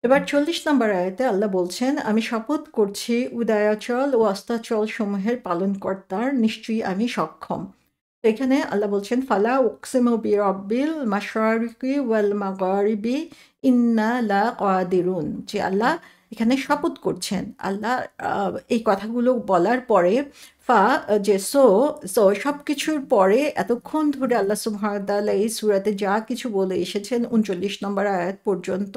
এবার ৪০ নম্বর আয়াতে আল্লাহ বলছেন, আমি শপথ করছি উদয়াচল ও অস্তাচল সমূহের পালনকর্তার, নিশ্চয়ই আমি সক্ষম। তো এখানে আল্লাহ বলছেন, ফালা উকসিমু বিরাব্বিল মাশারিকি ওয়াল মাগারিবি ইন্না লা কাদিরুন, যে আল্লাহ এখানে শপথ করছেন। আল্লাহ এই কথাগুলো বলার পরে ফা যে সো সব কিছুর পরে এতক্ষণ ধরে আল্লাহ সুবহানাহু ওয়া তাআলা এই সূরাতে যা কিছু বলে এসেছেন ৩৯ নম্বর আয়াত পর্যন্ত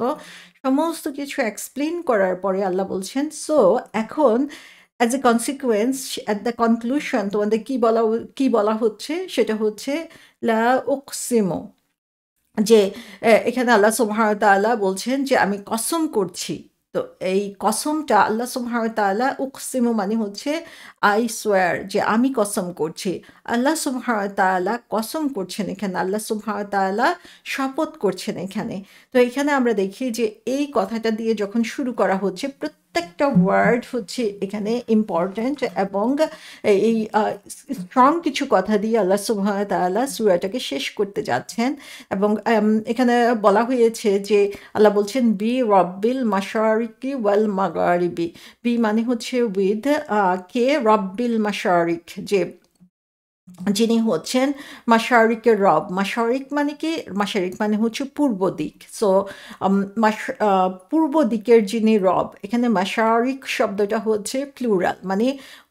সমস্ত কিছু এক্সপ্লেন করার পরে আল্লাহ বলছেন, সো এখন as a consequence at the conclusion তোমাদের কি বলা হচ্ছে সেটা হচ্ছে লা উকসিমু, যে এখানে আল্লাহ সুবহানাহু ওয়া তাআলা বলছেন যে আমি কসম করছি। তো এই কসমটা আল্লাহ সুবহানাহু ওয়া তাআলা, উকসিমু মানে হচ্ছে আই সোয়ার, যে আমি কসম করছি। আল্লাহ সুবহানাহু ওয়া তাআলা কসম করছেন এখানে, আল্লাহ সুবহানাহু ওয়া তাআলা শপথ করছেন এখানে। তো এখানে আমরা দেখি যে এই কথাটা দিয়ে যখন শুরু করা হচ্ছে, প্রত্যেকটা ওয়ার্ড হচ্ছে এখানে ইম্পর্ট্যান্ট, এবং এই স্ট্রং কিছু কথা দিয়ে আল্লাহ সুবহানাহু ওয়া তাআলা সূরাটাকে শেষ করতে যাচ্ছেন। এবং এখানে বলা হয়েছে যে আল্লাহ বলছেন বি রব্বিল মাশারিকি ওয়াল মাগারিবি। বি মানে হচ্ছে উইথ, কে রব্বিল মাশারিক, যে যিনি হচ্ছেন মাশারিকের রব। মাশারিক মানে কি? মাশারিক মানে হচ্ছে পূর্ব দিক। সো পূর্ব দিকের যিনি রব, এখানে মাশারিক শব্দটা হচ্ছে প্লুরাল, মানে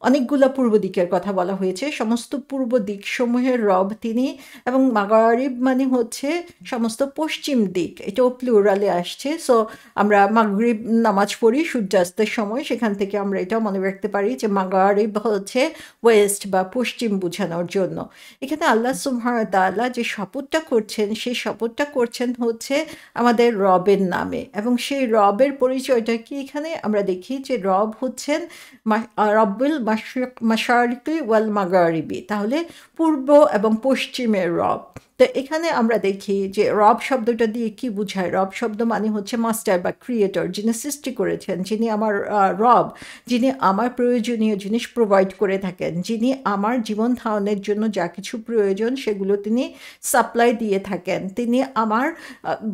অনেকগুলো পূর্ব দিকের কথা বলা হয়েছে, সমস্ত পূর্ব দিক সমূহের রব তিনি। এবং মাগারিব মানে হচ্ছে সমস্ত পশ্চিম দিক, এটাও প্লুরালে আসছে। সো আমরা মাগরিব নামাজ পড়ি সূর্যাস্তের সময়, সেখান থেকে আমরা এটাও মনে রাখতে পারি যে মাগারিব হচ্ছে ওয়েস্ট বা পশ্চিম বোঝানোর জন্য। এখানে আল্লাহ সুবহানাহু ওয়া তাআলা যে শপথটা করছেন, সেই শপথটা করছেন হচ্ছে আমাদের রবের নামে। এবং সেই রবের পরিচয়টা কি? এখানে আমরা দেখি যে রব হচ্ছেন রব্বুল মাশারিকি ওয়াল মাগারিবি, তাহলে পূর্ব এবং পশ্চিমের রব। তো এখানে আমরা দেখি যে রব শব্দটা দিয়ে কি বোঝায়? রব শব্দ মানে হচ্ছে মাস্টার বা ক্রিয়েটর, যিনি সৃষ্টি করেছেন, যিনি আমার রব, যিনি আমার প্রয়োজনীয় জিনিস প্রোভাইড করে থাকেন, যিনি আমার জীবন ধারণের জন্য যা কিছু প্রয়োজন সেগুলো তিনি সাপ্লাই দিয়ে থাকেন, তিনি আমার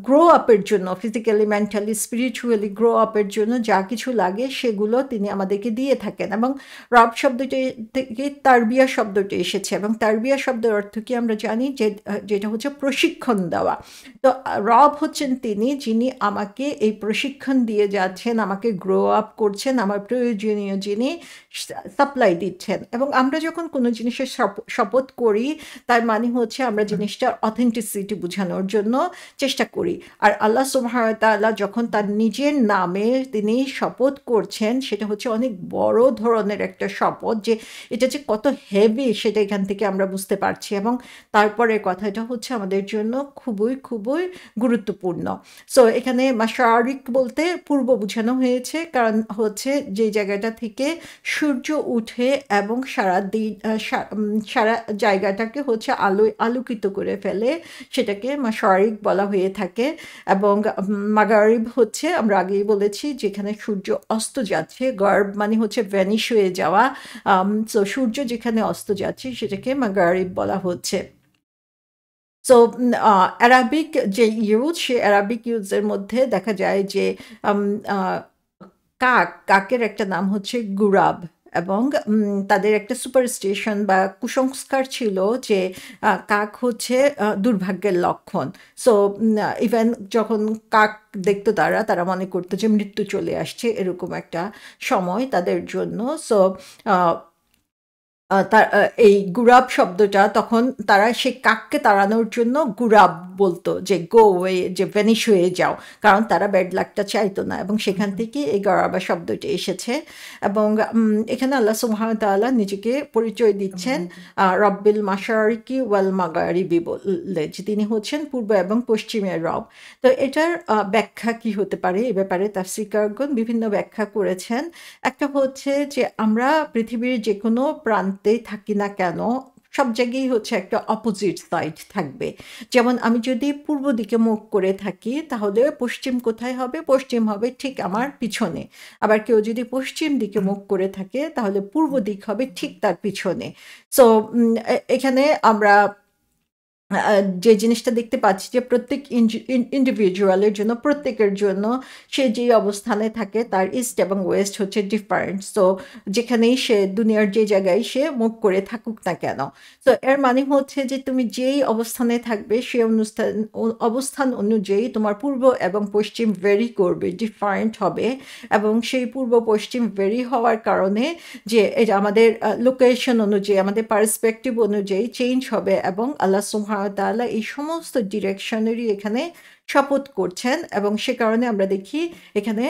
গ্রো আপের জন্য, ফিজিক্যালি, মেন্টালি, স্পিরিচুয়ালি গ্রো আপের জন্য যা কিছু লাগে সেগুলো তিনি আমাদেরকে দিয়ে থাকেন। এবং রব শব্দটি থেকে তারবিয়া শব্দটি এসেছে, এবং তারবিয়া শব্দের অর্থ কি আমরা জানি, যে যেটা হচ্ছে প্রশিক্ষণ দেওয়া। তো রব হচ্ছেন তিনি, যিনি আমাকে এই প্রশিক্ষণ দিয়ে যাচ্ছেন, আমাকে গ্রো আপ করছেন, আমার প্রয়োজনীয় যিনি সাপ্লাই দিচ্ছেন। এবং আমরা যখন কোনো জিনিসের শপথ করি, তার মানে হচ্ছে আমরা জিনিসটার অথেন্টিসিটি বোঝানোর জন্য চেষ্টা করি। আর আল্লাহ সুবহানাহু ওয়া তাআলা যখন তার নিজের নামে তিনি শপথ করছেন, সেটা হচ্ছে অনেক বড় ধরনের একটা শপথ, যে এটা যে কত হেভি সেটা এখান থেকে আমরা বুঝতে পারছি। এবং তারপরের কথাটা হচ্ছে আমাদের জন্য খুবই খুবই গুরুত্বপূর্ণ। সো এখানে মাশারিক বলতে পূর্ব বোঝানো হয়েছে, কারণ হচ্ছে যে জায়গাটা থেকে সূর্য উঠে এবং সারা দিন সারা জায়গাটাকে হচ্ছে আলোয় আলোকিত করে ফেলে, সেটাকে মাশারিক বলা হয়ে থাকে। এবং মাগারিব হচ্ছে, আমরা আগেই বলেছি, যেখানে সূর্য অস্ত যাচ্ছে। গার্ব মানে হচ্ছে ভ্যানিশ হয়ে যাওয়া। সো সূর্য যেখানে অস্ত যাচ্ছে সেটাকে মাগারিব বলা হচ্ছে। সো অ্যারাবিক যে ইউজ, সে অ্যারাবিক ইউজের মধ্যে দেখা যায় যে আম, আহ, কাকের একটা নাম হচ্ছে গুরাব। এবং তাদের একটা সুপারস্টিশন বা কুসংস্কার ছিল যে কাক হচ্ছে দুর্ভাগ্যের লক্ষণ। সো ইভেন যখন কাক দেখতো তারা তারা মনে করতো যে মৃত্যু চলে আসছে, এরকম একটা সময় তাদের জন্য। সো তার এই গুরাব শব্দটা, তখন তারা সেই কাককে তাড়ানোর জন্য গুরাব বলতো, যে গো ওয়ে, যে ভ্যানিশ হয়ে যাও, কারণ তারা ব্যাড লাকটা চাইতো না। এবং সেখান থেকে এই গরাবা শব্দটি এসেছে। এবং এখানে আল্লাহ সুবহানাহু ওয়া তাআলা নিজেকে পরিচয় দিচ্ছেন রব্বিল মাশারিকি ওয়াল মাগারিবি বলে, যে তিনি হচ্ছেন পূর্ব এবং পশ্চিমের রব। তো এটার ব্যাখ্যা কি হতে পারে, এ ব্যাপারে তাফসীরকারগণ বিভিন্ন ব্যাখ্যা করেছেন। একটা হচ্ছে যে আমরা পৃথিবীর যে কোনো প্রান্তেই থাকি না কেন, সব জায়গায় হচ্ছে একটা অপোজিট সাইড থাকবে। যেমন আমি যদি পূর্ব দিকে মুখ করে থাকি, তাহলে পশ্চিম কোথায় হবে? পশ্চিম হবে ঠিক আমার পিছনে। আবার কেউ যদি পশ্চিম দিকে মুখ করে থাকে, তাহলে পূর্ব দিক হবে ঠিক তার পিছনে। সো এখানে আমরা যে জিনিসটা দেখতে পাচ্ছি যে প্রত্যেক ইন্ডিভিজুয়ালের জন্য, প্রত্যেকের জন্য সে যেই অবস্থানে থাকে তার ইস্ট এবং ওয়েস্ট হচ্ছে ডিফারেন্ট। সো যেখানেই সে দুনিয়ার যে জায়গায় সে মুভ করে থাকুক না কেন, তো এর মানে হচ্ছে যে তুমি যেই অবস্থানে থাকবে সেই অবস্থান অনুযায়ী তোমার পূর্ব এবং পশ্চিম ভেরি করবে, ডিফারেন্ট হবে। এবং সেই পূর্ব পশ্চিম ভেরি হওয়ার কারণে যে এটা আমাদের লোকেশন অনুযায়ী, আমাদের পার্সপেক্টিভ অনুযায়ী চেঞ্জ হবে, এবং আল্লাহ সুবহানাহু ওয়া তাআলা এই সমস্ত ডিরেকশনেরই এখানে শপথ করছেন। এবং সে কারণে আমরা দেখি এখানে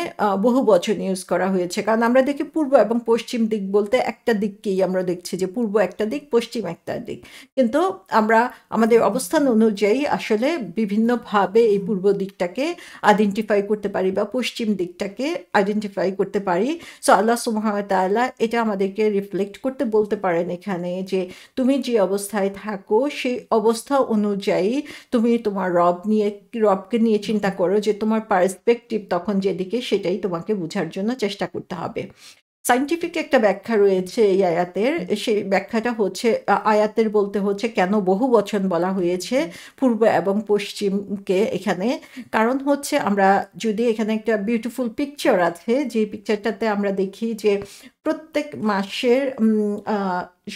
বহু বচন ইউজ করা হয়েছে, কারণ আমরা দেখি পূর্ব এবং পশ্চিম দিক বলতে একটা দিককেই আমরা দেখছি যে পূর্ব একটা দিক, পশ্চিম একটা দিক, কিন্তু আমরা আমাদের অবস্থান অনুযায়ী আসলে বিভিন্নভাবে এই পূর্ব দিকটাকে আইডেন্টিফাই করতে পারি বা পশ্চিম দিকটাকে আইডেন্টিফাই করতে পারি। সো আল্লাহ সুবহানাহু ওয়া তাআলা এটা আমাদেরকে রিফ্লেক্ট করতে বলতে পারেন এখানে যে তুমি যে অবস্থায় থাকো সেই অবস্থা অনুযায়ী তুমি তোমার রবকে নিয়ে চিন্তা করো, যে তোমার পার্সপেক্টিভ তখন যেদিকে সেটাই তোমাকে বোঝার জন্য চেষ্টা করতে হবে। সায়েন্টিফিক একটা ব্যাখ্যা রয়েছে এই আয়াতের, সেই ব্যাখ্যাটা হচ্ছে আয়াতের বলতে হচ্ছে কেন বহু বচন বলা হয়েছে পূর্ব এবং পশ্চিমকে এখানে। কারণ হচ্ছে আমরা যদি এখানে একটা বিউটিফুল পিকচার আছে, যে পিকচারটাতে আমরা দেখি যে প্রত্যেক মাসের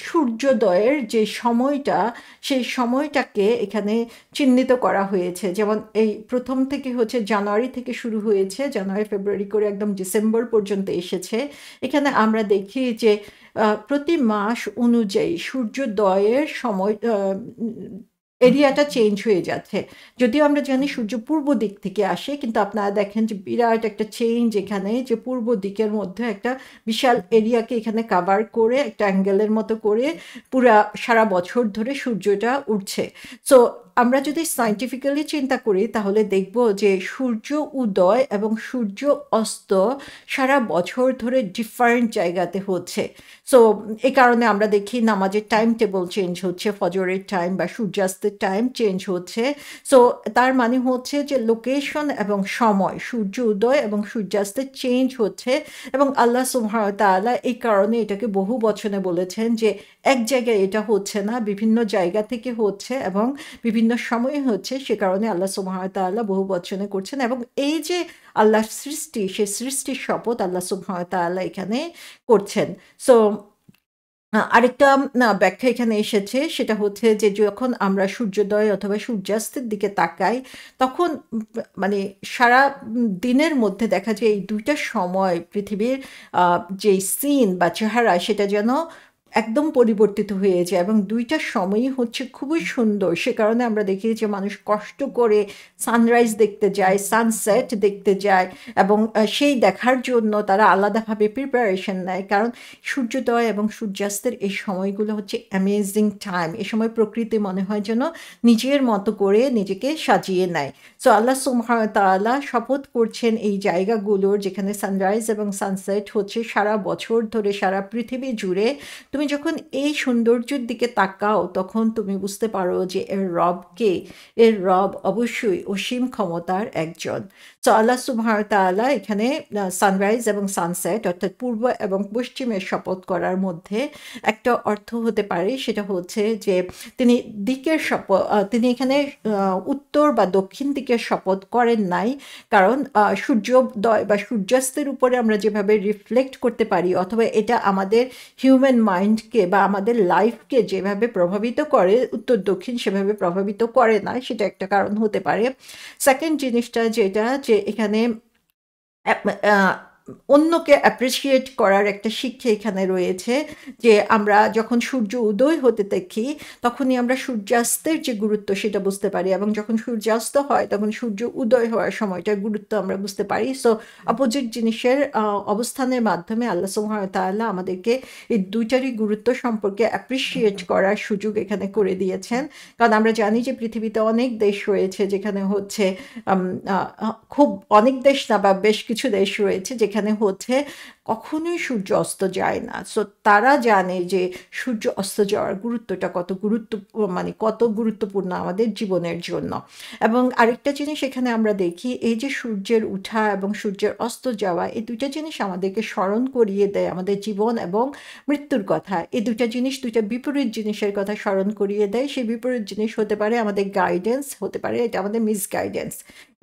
সূর্যোদয়ের যে সময়টা, সেই সময়টাকে এখানে চিহ্নিত করা হয়েছে। যেমন এই প্রথম থেকে হচ্ছে জানুয়ারি থেকে শুরু হয়েছে, জানুয়ারি ফেব্রুয়ারি করে একদম ডিসেম্বর পর্যন্ত এসেছে। এখানে আমরা দেখি যে প্রতি মাস অনুযায়ী সূর্যোদয়ের সময় এরিয়াটা চেঞ্জ হয়ে যাচ্ছে। যদিও আমরা জানি সূর্য পূর্ব দিক থেকে আসে, কিন্তু আপনারা দেখেন যে বিরাট একটা চেঞ্জ এখানে, যে পূর্ব দিকের মধ্যে একটা বিশাল এরিয়াকে এখানে কাভার করে একটা অ্যাঙ্গেলের মতো করে পুরা সারা বছর ধরে সূর্যটা উঠছে। সো আমরা যদি সায়েন্টিফিক্যালি চিন্তা করি তাহলে দেখব যে সূর্য উদয় এবং সূর্য অস্ত সারা বছর ধরে ডিফারেন্ট জায়গাতে হচ্ছে। সো এই কারণে আমরা দেখি নামাজের টাইম টেবল চেঞ্জ হচ্ছে, ফজরের টাইম বা সূর্যাস্তের টাইম চেঞ্জ হচ্ছে। সো তার মানে হচ্ছে যে লোকেশন এবং সময়, সূর্য উদয় এবং সূর্যাস্তের চেঞ্জ হচ্ছে। এবং আল্লাহ সুবহানাহু ওয়া তাআলা এই কারণে এটাকে বহু বচনে বলেছেন যে এক জায়গায় এটা হচ্ছে না, বিভিন্ন জায়গা থেকে হচ্ছে এবং বিভিন্ন সময়ে হচ্ছে। সে কারণে আল্লাহ সুবহানাহু ওয়া তাআলা বহু বচনে করছেন। এবং এই যে আল্লাহর সৃষ্টি, সেই সৃষ্টির শপথ আল্লাহ সুবহানাহু ওয়া তাআলা এখানে করছেন। সো আরেকটা ব্যাখ্যা এখানে এসেছে, সেটা হচ্ছে যে যখন আমরা সূর্যোদয় অথবা সূর্যাস্তের দিকে তাকাই, তখন মানে সারা দিনের মধ্যে দেখা যায় এই দুইটা সময় পৃথিবীর যে সিন বা চেহারা সেটা যেন একদম পরিবর্তিত হয়ে যায়, এবং দুইটা সময়ই হচ্ছে খুবই সুন্দর। সে কারণে আমরা দেখি যে মানুষ কষ্ট করে সানরাইজ দেখতে যায়, সানসেট দেখতে যায়, এবং সেই দেখার জন্য তারা আলাদাভাবে প্রিপারেশন নেয়, কারণ সূর্যোদয় এবং সূর্যাস্তের এই সময়গুলো হচ্ছে অ্যামেজিং টাইম। এ সময় প্রকৃতি মনে হয় যেন নিজের মতো করে নিজেকে সাজিয়ে নেয়। সো আল্লাহ সুবহানাহু ওয়া তাআলা শপথ করছেন এই জায়গাগুলোর, যেখানে সানরাইজ এবং সানসেট হচ্ছে সারা বছর ধরে সারা পৃথিবী জুড়ে। তুমি যখন এই সৌন্দর্যের দিকে তাকাও তখন তুমি বুঝতে পারো যে এর রব কে। এর রব অবশ্যই অসীম ক্ষমতার একজন। তো আল্লাহ সুবহানাহু ওয়া তাআলা এখানে সানরাইজ এবং সানসেট অর্থাৎ পূর্ব এবং পশ্চিমের শপথ করার মধ্যে একটা অর্থ হতে পারে, সেটা হচ্ছে যে তিনি দিকের শপথ, তিনি এখানে উত্তর বা দক্ষিণ দিকের শপথ করেন নাই, কারণ সূর্যোদয় বা সূর্যাস্তের উপরে আমরা যেভাবে রিফ্লেক্ট করতে পারি, অথবা এটা আমাদের হিউম্যান মাইন্ডকে বা আমাদের লাইফকে যেভাবে প্রভাবিত করে, উত্তর দক্ষিণ সেভাবে প্রভাবিত করে না, সেটা একটা কারণ হতে পারে। সেকেন্ড জিনিসটা যেটা, যে এখানে অন্যকে অ্যাপ্রিসিয়েট করার একটা শিক্ষা এখানে রয়েছে, যে আমরা যখন সূর্য উদয় হতে দেখি তখনই আমরা সূর্যাস্তের যে গুরুত্ব সেটা বুঝতে পারি, এবং যখন সূর্যাস্ত হয় তখন সূর্য উদয় হওয়ার সময়টার গুরুত্ব আমরা বুঝতে পারি। সো অপোজিট জিনিসের অবস্থানের মাধ্যমে আল্লাহ সুবহানাহু ওয়া তাআলা আমাদেরকে এই দুইটারই গুরুত্ব সম্পর্কে অ্যাপ্রিসিয়েট করার সুযোগ এখানে করে দিয়েছেন। কারণ আমরা জানি যে পৃথিবীতে অনেক দেশ রয়েছে যেখানে হচ্ছে খুব অনেক দেশ না বা বেশ কিছু দেশ রয়েছে যেখানে এখানে হচ্ছে কখনোই সূর্য অস্ত যায় না। সো তারা জানে যে সূর্য অস্ত যাওয়ার গুরুত্বটা মানে কত গুরুত্বপূর্ণ আমাদের জীবনের জন্য। এবং আরেকটা জিনিস এখানে আমরা দেখি, এই যে সূর্যের উঠা এবং সূর্যের অস্ত যাওয়া, এই দুইটা জিনিস আমাদেরকে স্মরণ করিয়ে দেয় আমাদের জীবন এবং মৃত্যুর কথা। এই দুইটা জিনিস, দুইটা বিপরীত জিনিসের কথা স্মরণ করিয়ে দেয়। সেই বিপরীত জিনিস হতে পারে আমাদের গাইডেন্স, হতে পারে এটা আমাদের মিসগাইডেন্স।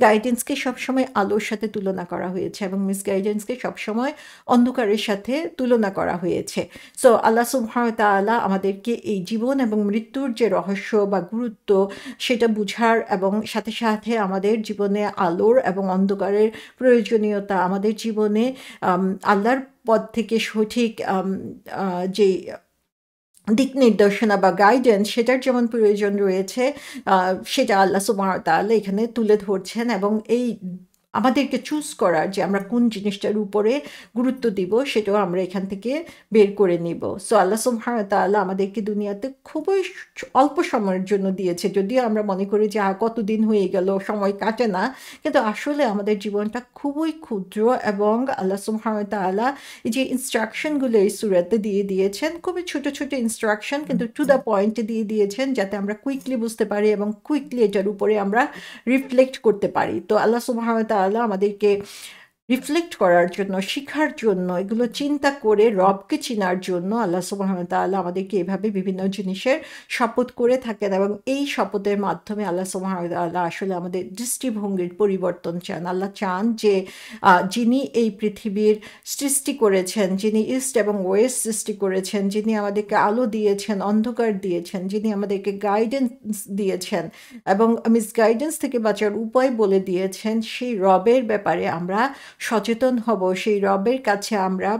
গাইডেন্সকে সবসময় আলোর সাথে তুলনা করা হয়েছে এবং মিসগাইডেন্সকে সবসময় অন্ধকারের সাথে তুলনা করা হয়েছে। সো আল্লাহ সুবহানাহু ওয়া তাআলা আমাদেরকে এই জীবন এবং মৃত্যুর যে রহস্য বা গুরুত্ব, সেটা বুঝার এবং সাথে সাথে আমাদের জীবনে আলোর এবং অন্ধকারের প্রয়োজনীয়তা, আমাদের জীবনে আল্লাহর পথ থেকে সঠিক যে দিক নির্দেশনা বা গাইডেন্স, সেটার যেমন প্রয়োজন রয়েছে, সেটা আল্লাহ সুবহানাহু ওয়া তাআলা এখানে তুলে ধরছেন। এবং এই আমাদেরকে চুজ করার যে আমরা কোন জিনিসটার উপরে গুরুত্ব দিব, সেটাও আমরা এখান থেকে বের করে নিব। সো আল্লাহ সুবহানাহু ওয়া তাআলা আমাদেরকে দুনিয়াতে খুবই অল্প সময়ের জন্য দিয়েছে। যদিও আমরা মনে করি যে কতদিন হয়ে গেল, সময় কাটে না, কিন্তু আসলে আমাদের জীবনটা খুবই ক্ষুদ্র। এবং আল্লাহ সুবহানাহু ওয়া তাআলা এই যে ইনস্ট্রাকশনগুলো এই সূরাতে দিয়ে দিয়েছেন, খুবই ছোট ছোট ইনস্ট্রাকশন, কিন্তু টু দ্য পয়েন্টে দিয়ে দিয়েছেন, যাতে আমরা কুইকলি বুঝতে পারি এবং কুইকলি এটার উপরে আমরা রিফ্লেক্ট করতে পারি। তো আল্লাহ সুবহানাহু ওয়া তাআলা আমাদেরকে রিফ্লেক্ট করার জন্য, শিখার জন্য, এগুলো চিন্তা করে রবকে চিনার জন্য আল্লাহ সুবহানাহু ওয়া তাআলা আমাদেরকে এভাবে বিভিন্ন জিনিসের শপথ করে থাকেন। এবং এই শপথের মাধ্যমে আল্লাহ সুবহানাহু ওয়া তাআলা আসলে আমাদের দৃষ্টিভঙ্গির পরিবর্তন চান। আল্লাহ চান যে যিনি এই পৃথিবীর সৃষ্টি করেছেন, যিনি ইস্ট এবং ওয়েস্ট সৃষ্টি করেছেন, যিনি আমাদেরকে আলো দিয়েছেন, অন্ধকার দিয়েছেন, যিনি আমাদেরকে গাইডেন্স দিয়েছেন এবং মিসগাইডেন্স থেকে বাঁচার উপায় বলে দিয়েছেন, সেই রবের ব্যাপারে আমরা সচেতন হব, সেই রবের কাছে আমরা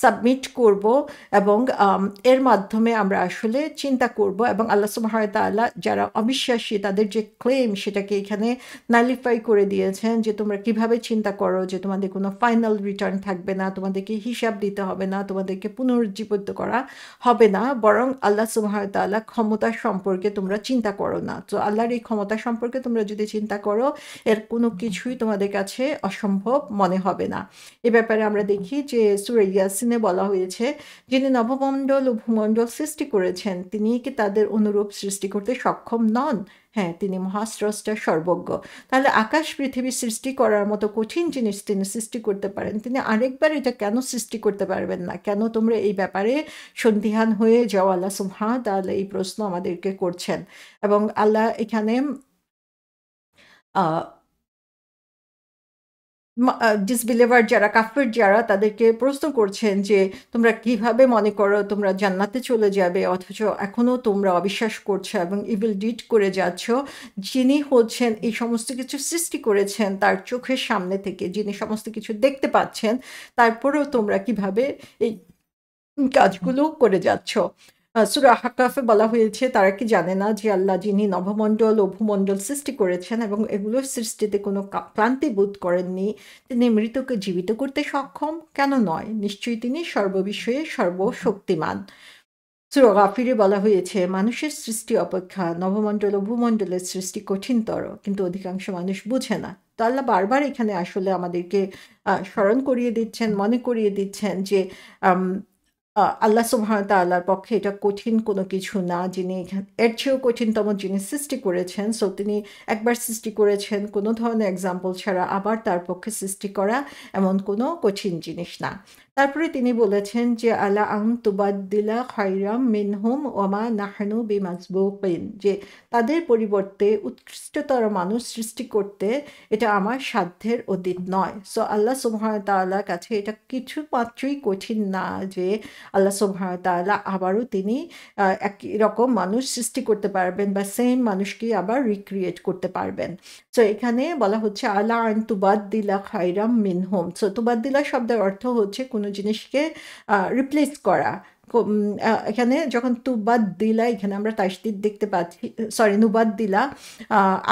সাবমিট করব এবং এর মাধ্যমে আমরা আসলে চিন্তা করব। এবং আল্লাহ সুবহানাহু ওয়া তাআলা যারা অবিশ্বাসী, তাদের যে ক্লেম, সেটাকে এখানে নালিফাই করে দিয়েছেন, যে তোমরা কিভাবে চিন্তা করো যে তোমাদের কোনো ফাইনাল রিটার্ন থাকবে না, তোমাদেরকে হিসাব দিতে হবে না, তোমাদেরকে পুনরুজ্জীবিত করা হবে না, বরং আল্লাহ সুবহানাহু ওয়া তাআলা ক্ষমতা সম্পর্কে তোমরা চিন্তা করো না। তো আল্লাহর এই ক্ষমতা সম্পর্কে তোমরা যদি চিন্তা করো, এর কোনো কিছুই তোমাদের কাছে অসম্ভব মনে হবে না। এ ব্যাপারে আমরা দেখি যে সূরা ইয়াসিনে বলা হয়েছে, যিনি নবমণ্ডল ও ভূমণ্ডল সৃষ্টি করেছেন, তিনি কি তাদের অনুরূপ সৃষ্টি করতে সক্ষম নন? হ্যাঁ, তিনি মহাস্রষ্টা, সর্বজ্ঞ। তাহলে আকাশ পৃথিবী সৃষ্টি করার মতো কঠিন জিনিস তিনি সৃষ্টি করতে পারেন, তিনি আরেকবার এটা কেন সৃষ্টি করতে পারবেন না? কেন তোমরা এই ব্যাপারে সন্দিহান হয়ে যাও? আল্লাহ সুবহানাহু ওয়া তাআলা এই প্রশ্ন আমাদেরকে করছেন। এবং আল্লাহ এখানে ডিসবিলিভার যারা, কাফের যারা, তাদেরকে প্রশ্ন করছেন যে তোমরা কিভাবে মনে করো তোমরা জান্নাতে চলে যাবে, অথচ এখনো তোমরা অবিশ্বাস করছো এবং ইভিল ডিড করে যাচ্ছ। যিনি হচ্ছেন এই সমস্ত কিছু সৃষ্টি করেছেন, তার চোখের সামনে থেকে, যিনি সমস্ত কিছু দেখতে পাচ্ছেন, তারপরেও তোমরা কিভাবে এই কাজগুলো করে যাচ্ছ? সূরা আহকাফে বলা হয়েছে, তারা কি জানে না যে আল্লাহ যিনি নভমণ্ডল ও ভূমণ্ডল সৃষ্টি করেছেন এবং এগুলোর সৃষ্টিতে কোনো ক্লান্তি বোধ করেননি, তিনি মৃতকে জীবিত করতে সক্ষম? কেন নয়? নিশ্চয়ই তিনি সর্ববিষয়ে সর্বশক্তিমান। সূরা গাফিরে বলা হয়েছে, মানুষের সৃষ্টি অপেক্ষা নভমণ্ডল ও ভূমণ্ডলের সৃষ্টি কঠিনতর, কিন্তু অধিকাংশ মানুষ বুঝে না। তো আল্লাহ বারবার এখানে আসলে আমাদেরকে স্মরণ করিয়ে দিচ্ছেন, মনে করিয়ে দিচ্ছেন যে আল্লাহ সুবহানাহু ওয়া তাআলার পক্ষে এটা কঠিন কোনো কিছু না। যিনি এর চেয়েও কঠিনতম যিনি সৃষ্টি করেছেন, সো তিনি একবার সৃষ্টি করেছেন কোনো ধরনের এক্সাম্পল ছাড়া, আবার তার পক্ষে সৃষ্টি করা এমন কোনো কঠিন জিনিস না। তারপরে তিনি বলেছেন যে আলা আন তুবাদ্দিলা খায়রাম মিনহুম ওয়া মা নাহনু বিমাসবুকিন, যে তাদের পরিবর্তে উৎকৃষ্টতর মানুষ সৃষ্টি করতে এটা আমার সাধ্যের অতীত নয়। সো আল্লাহ সুবহানাহু ওয়া তাআলার কাছে এটা কিছু মাত্রই কঠিন না যে আল্লাহ সুবহানাহু ওয়া তাআলা আবারও তিনি একই রকম মানুষ সৃষ্টি করতে পারবেন বা সেম মানুষকেই আবার রিক্রিয়েট করতে পারবেন। সো এখানে বলা হচ্ছে আলা আন তুবাদ্দিলা খায়রাম মিনহুম। সো তুবাদ্দিলা শব্দের অর্থ হচ্ছে কোনো জিনিসকে রিপ্লেস করা, এখানে যখন তুবাদ দিলা, এখানে আমরা তাসদিদ দেখতে পাচ্ছি, সরি নুবাদ দিলা,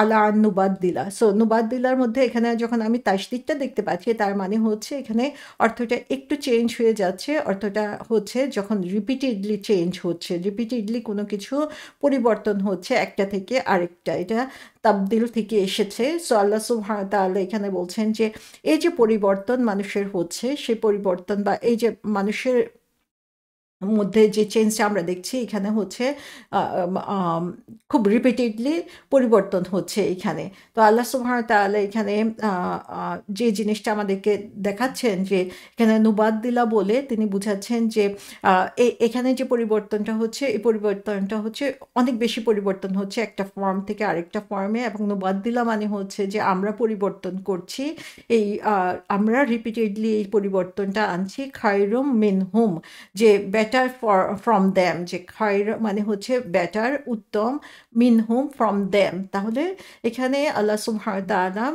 আলা আর নুবাদ দিলা। সো নুবাদ দিলার মধ্যে এখানে যখন আমি তাসদিদটা দেখতে পাচ্ছি, তার মানে হচ্ছে এখানে অর্থটা একটু চেঞ্জ হয়ে যাচ্ছে। অর্থটা হচ্ছে যখন রিপিটেডলি চেঞ্জ হচ্ছে, রিপিটেডলি কোনো কিছু পরিবর্তন হচ্ছে একটা থেকে আরেকটা, এটা তাবদিল থেকে এসেছে। সো আল্লাহ সুবহানাহু ওয়া তাআলা এখানে বলছেন যে এই যে পরিবর্তন মানুষের হচ্ছে, সেই পরিবর্তন বা এই যে মানুষের মধ্যে যে চেঞ্জটা আমরা দেখছি এখানে হচ্ছে খুব রিপিটেডলি পরিবর্তন হচ্ছে এখানে। তো আল্লাহ সুবহানাহু ওয়া তাআলা এখানে যে জিনিসটা আমাদেরকে দেখাচ্ছেন যে এখানে নুবাদ্দিলা বলে তিনি বুঝাচ্ছেন যে এখানে যে পরিবর্তনটা হচ্ছে, এই পরিবর্তনটা হচ্ছে অনেক বেশি পরিবর্তন হচ্ছে একটা ফর্ম থেকে আরেকটা ফর্মে, এবং নুবাদ্দিলা মানে হচ্ছে যে আমরা পরিবর্তন করছি, এই আমরা রিপিটেডলি এই পরিবর্তনটা আনছি। খায়রুম মিনহুম, যে বেটার ফ্রম দ্যাম, যে খায়র মানে হচ্ছে বেটার, উত্তম, মিনহুম ফ্রম দ্যাম। তাহলে এখানে আল্লাহ সুবহানাহু ওয়া তাআলা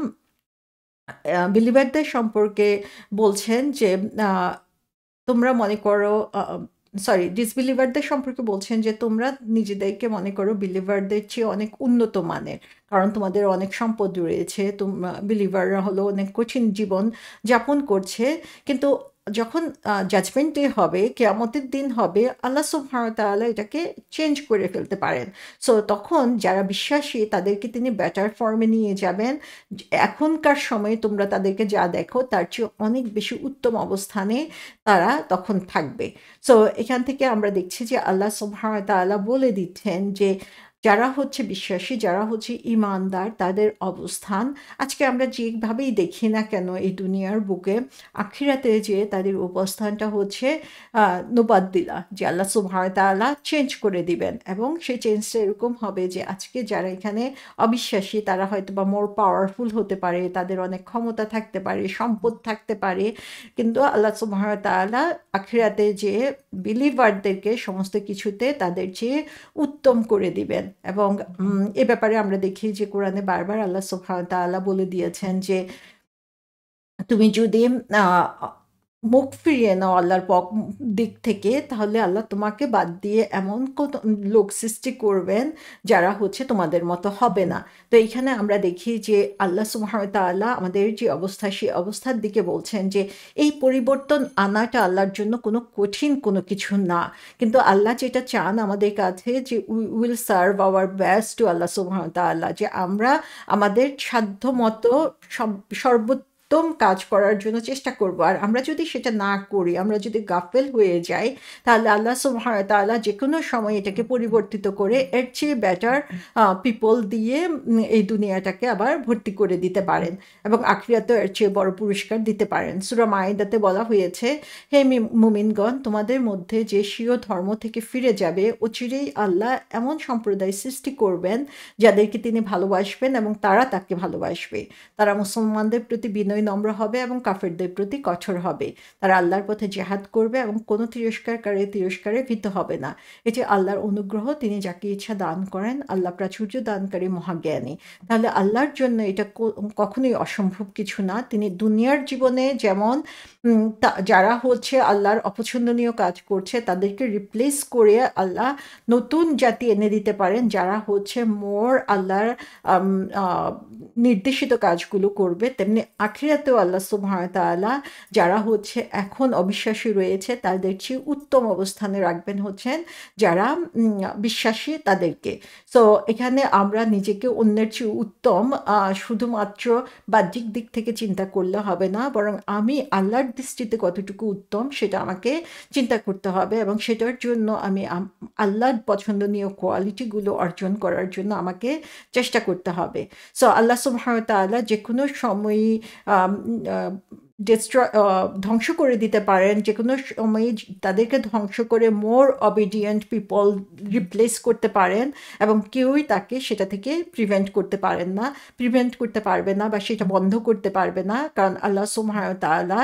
বিলিভারদের সম্পর্কে বলছেন যে তোমরা মনে করো, সরি ডিসবিলিভারদের সম্পর্কে বলছেন যে তোমরা নিজেদেরকে মনে করো বিলিভারদের চেয়ে অনেক উন্নত মানের, কারণ তোমাদের অনেক সম্পদ রয়েছে। তোমরা বিলিভাররা হলো অনেক কঠিন জীবন যাপন করছে, কিন্তু যখন জাজমেন্ট ডে হবে, কিয়ামতের দিন হবে, আল্লাহ সুবহানাহু ওয়া তাআলা এটাকে চেঞ্জ করে ফেলতে পারেন। সো তখন যারা বিশ্বাসী তাদেরকে তিনি বেটার ফর্মে নিয়ে যাবেন। এখনকার সময়ে তোমরা তাদেরকে যা দেখো তার চেয়ে অনেক বেশি উত্তম অবস্থানে তারা তখন থাকবে। সো এখান থেকে আমরা দেখছি যে আল্লাহ সুবহানাহু ওয়া তাআলা বলে দিচ্ছেন যে যারা হচ্ছে বিশ্বাসী, যারা হচ্ছে ঈমানদার, তাদের অবস্থান আজকে আমরা যেভাবেই দেখি না কেন এই দুনিয়ার বুকে, আখিরাতে যে তাদের অবস্থানটা হচ্ছে নুবাদ্দিলা, যে আল্লাহ সুবহানাহু ওয়া তাআলা চেঞ্জ করে দিবেন। এবং সেই চেঞ্জটা এরকম হবে যে আজকে যারা এখানে অবিশ্বাসী তারা হয়তো বা মোর পাওয়ারফুল হতে পারে, তাদের অনেক ক্ষমতা থাকতে পারে, সম্পদ থাকতে পারে, কিন্তু আল্লাহ সুবহানাহু ওয়া তাআলা আখিরাতে যে বিলিভারদেরকে সমস্ত কিছুতে তাদের চেয়ে উত্তম করে দিবেন। এবং এ ব্যাপারে আমরা দেখি যে কোরআনে বারবার আল্লাহ সুবহানাহু ওয়া তাআলা বলে দিয়েছেন যে তুমি যদি মুখ ফিরিয়ে নাও আল্লাহর দিক থেকে, তাহলে আল্লাহ তোমাকে বাদ দিয়ে এমন কোন লোক সৃষ্টি করবেন যারা হচ্ছে তোমাদের মতো হবে না। তো এখানে আমরা দেখি যে আল্লাহ সুবহানাহু ওয়া তাআলা আমাদের যে অবস্থা, সেই অবস্থার দিকে বলছেন যে এই পরিবর্তন আনাটা আল্লাহর জন্য কোনো কঠিন কোনো কিছু না, কিন্তু আল্লাহ যেটা চান আমাদের কাছে যে we will serve our best to Allah সুবহানাহু ওয়া তাআলা, যে আমরা আমাদের সাধ্য মতো সর্বোত্তম কাজ করার জন্য চেষ্টা করব। আর আমরা যদি সেটা না করি, আমরা যদি গাফেল হয়ে যাই, তাহলে আল্লাহ সুবহানাহু ওয়া তাআলা যে কোনো সময় এটাকে পরিবর্তিত করে এর চেয়ে বেটার পিপল দিয়ে এই দুনিয়াটাকে আবার ভর্তি করে দিতে পারেন, এবং আখিরাতেও এর চেয়ে বড় পুরস্কার দিতে পারেন। সূরা মাইদাতে বলা হয়েছে, হে মুমিনগণ, তোমাদের মধ্যে যে স্বীয় ধর্ম থেকে ফিরে যাবে, অচিরেই আল্লাহ এমন সম্প্রদায় সৃষ্টি করবেন যাদেরকে তিনি ভালোবাসবেন এবং তারা তাকে ভালোবাসবে। তারা মুসলমানদের প্রতি বিনয় নম্র হবে এবং কাফেরদের প্রতি কঠোর হবে। তারা আল্লাহর পথে জিহাদ করবে এবং কোনো তিরস্কারে ভীত হবে না। এটি আল্লাহর অনুগ্রহ, তিনি যাকে ইচ্ছা দান করেন। আল্লাহ প্রাচুর্য দানকারী, মহাজ্ঞানী। তাহলে আল্লাহর জন্য এটা কখনোই অসম্ভব কিছু না। তিনি দুনিয়ার জীবনে যেমন যারা হচ্ছে আল্লাহর অপছন্দনীয় কাজ করছে তাদেরকে রিপ্লেস করে আল্লাহ নতুন জাতি এনে দিতে পারেন, যারা হচ্ছে মোর আল্লাহর নির্দেশিত কাজগুলো করবে। তেমনি আখিরাতেও আল্লাহ সুবহানাহু ওয়া তাআলা যারা হচ্ছে এখন অবিশ্বাসী রয়েছে তাদের চেয়ে উত্তম অবস্থানে রাখবেন হচ্ছেন যারা বিশ্বাসী তাদেরকে। সো এখানে আমরা নিজেকে অন্যের চেয়ে উত্তম শুধুমাত্র বাহ্যিক দিক থেকে চিন্তা করলে হবে না, বরং আমি আল্লাহর দৃষ্টিতে কতটুকু উত্তম সেটা আমাকে চিন্তা করতে হবে, এবং সেটার জন্য আমি আল্লাহর পছন্দনীয় কোয়ালিটিগুলো অর্জন করার জন্য আমাকে চেষ্টা করতে হবে। সো আল্লাহ সুবহানাহু ওয়া তাআলা যে কোনো সময়ই ধ্বংস করে দিতে পারেন, যে কোনো সময়ই তাদেরকে ধ্বংস করে মোর অবিডিয়েন্ট পিপল রিপ্লেস করতে পারেন, এবং কেউই তাকে সেটা থেকে প্রিভেন্ট করতে পারবে না বা সেটা বন্ধ করতে পারবে না, কারণ আল্লাহ সুবহানাহু ওয়া তাআলা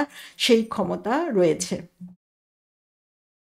সেই ক্ষমতা রয়েছে।